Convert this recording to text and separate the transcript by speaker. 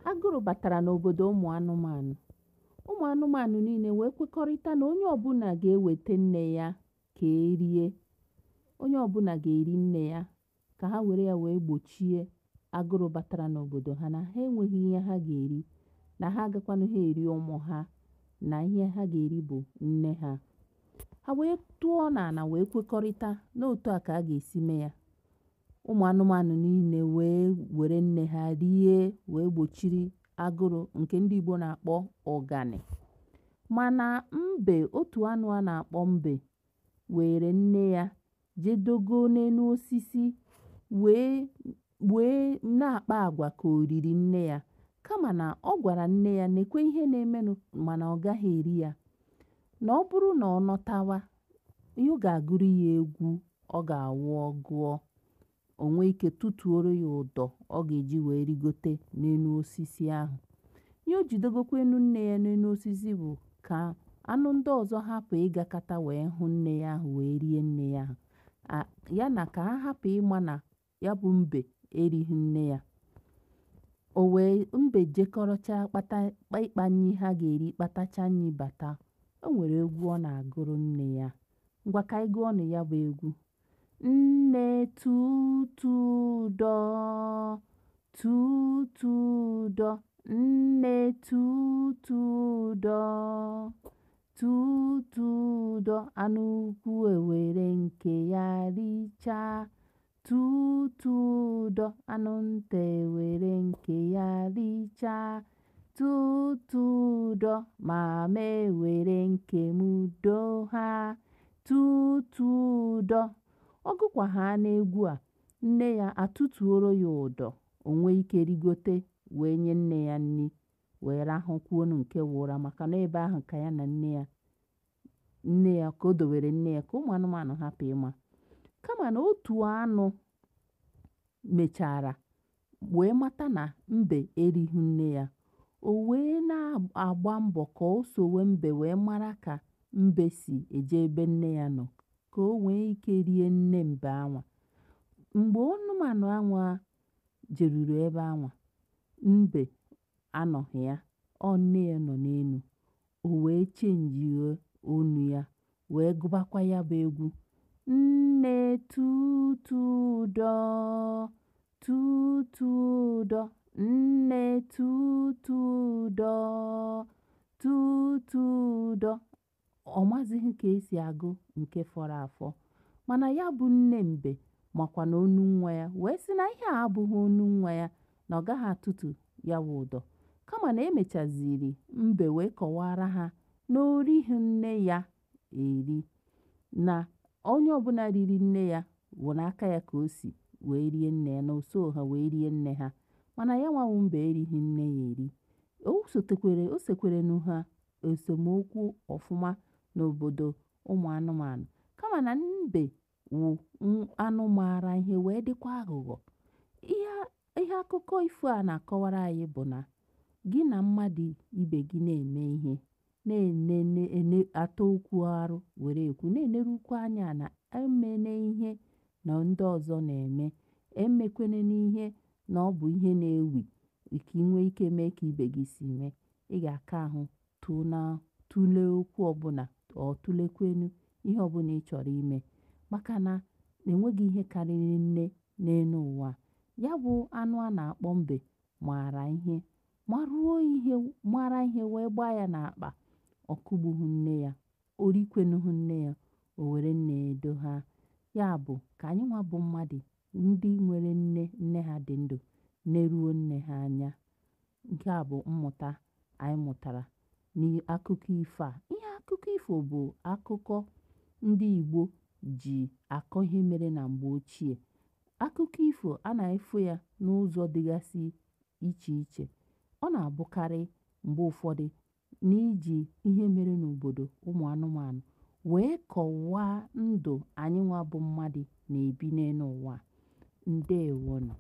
Speaker 1: Agụrụ batara n'obodo ụmụ anụmanụ. Ụmụ anụmanụ niile wee kwekọrịta na onye ọbụla ga-eweta nne ya ka erie. Onye ọbụla ga-eri nne ya ka ha were ya wee gbochie agụrụ batara n'obodo ha, na ha enweghị ihe ha ga-eri, na ha agakwanụ ha eri ụmụ ha, na ihe ha ga-eri bụ nne ha. Ha wee tụọ n'ala wee kwekọrịta n'otu a ka a ga-esi mee ya. Ụmụ anụmanụ niile wee were nne ha rie wee gbochiri agụrụ, nke ndị Igbo na-akpọ ụganị. Mana mbe, otu anụ a na-akpọ mbe, were nne ya jedogo n'elu osisi wee na-akpa agwa ka o riri nne ya, kama na ọ gwara nne ya nekwe ihe na-emenụ, mana ọ gaghị eri ya, na ọ bụrụ na ọ nọtawa ihe ọ ga-agụrụ ya egwu, ọ ga-awụ ọgụọ, o nwee ike tụtuoro ya ụdọ ọ ga-eji wee rigote n'elu osisi ahụ. Ihe o jidogokwa enu nne ya n'elu osisi bụ ka anụ ndị ọzọ hapụ ịgakọta wee hụ nne ya ahụ wee rie nne ya ahụ. Ya na ka ha hapụ ịma na ya bụ mbe erighị nne ya. O wee mbe jekọrọcha ịkpa nri ha ga-eri, kpatacha nri bata. O nwere egwu ọ na-agụrụ nne ya. Ngwa ka anyị gụọ ọnụ ya bụ egwu. Nne tutu ụdọ, tutu ụdọ, nne tutu ụdọ, tutu ụdọ, anụ ukwu ewere nke ya richaa. Tutu ụdọ, anụ nta ewere nke ya richaa. Tutu ụdọ, mama ewere nke m doo ha. Tutu ụdọ. Ọ gụkwa ha n'egwu a, nne ya atụtuoro ya ụdọ, o nwee ike rigote wee nye nne ya nri wee rahụkwuonu nke wụra, maka na ebe ahụ ka ya na nne ya ka o dowere nne ya ka ụmụ anụmanụ hapụ ịma. Kama na otu anụ mechara wee mata na mbe erighị nne ya, o wee na-agba mbọ ka o sowe mbe wee mara ka mbe si eje ebe nne ya nọ, ka o nwee ike rie nne mbe anwa. Mgbe anụmanụ anwa jeruru ebe anwa, mbe anọghị ya, ọ nne ya nọ n'elu. O wee chenjie onu ya wee gụbakwa ya bụ egwu. Nne tutu ụdọ, tutu ụdọ, nne tutu ụdọ, tutu ụdọ. Ọ mazighị ka esi agụ nke fọrọ afọ, mana ya bụ nne mbe makwa na onu nwa ya, wee sị na ihe a abụghị onu nwa ya, na ọ gaghị atụtụ ya bụ ụdọ. Kama na emechaziri mbe wee kọwara ha na orighị nne ya eri, na onye ọbụla riri nne ya bụ n'aka ya ka o si wee rie nne ya, na o so ha wee rie nne ha, mana ya nwa bụ mbe erighị nne ya eri. O sekwerenu ha esemokwu ọfụma n'obodo ụmụ anụmanụ, kama na mbe wụ anụ maara ihe wee dịkwa aghụghọ. Ihe akụkọ ifo a na-akọwara anyị bụ na gị na mmadụ ibe gị na-eme ihe, na-ata okwu arụ were ekwu, na-enerukwu anya na emene ihe na ndị ọzọ na-eme, emekwene n'ihe na ọ bụ ihe na-ewi ka ị nwee ike mee ka ibe gị si mee. Ị ga-aka ahụ tụlee okwu ọbụla, ọ tụlekwenu ihe ọbụla ị chọrọ ime, maka na enweghị ihe karịrị nne n'elu ụwa. Ya bụ anụ a na-akpọ mbe mara ihe wee gbaa ya n'akpa. Ọ kụgbughị nne ya, o rikwenughị nne ya, o were nne ya edo ha. Ya bụ ka anyị nwa bụ mmadụ, ndị nwere nne ha dị ndụ, neruo nne ha anya. Nke a bụ mmụta anyị mụtara n'akụkọ ifo a. Ihe akụkọ ifo bụ akụkọ ndị Igbo ji akọ ihe mere na mgbe ochie. Akụkọ ifo a na-efo ya n'ụzọ dịgasị iche iche. Ọ na-abụkarị mgbe ụfọdụ n'iji ihe mere n'obodo ụmụ anụmanụ wee kọwaa ndụ anyị nwa bụ mmadụ na-ebi n'elu ụwa. Ndewonu.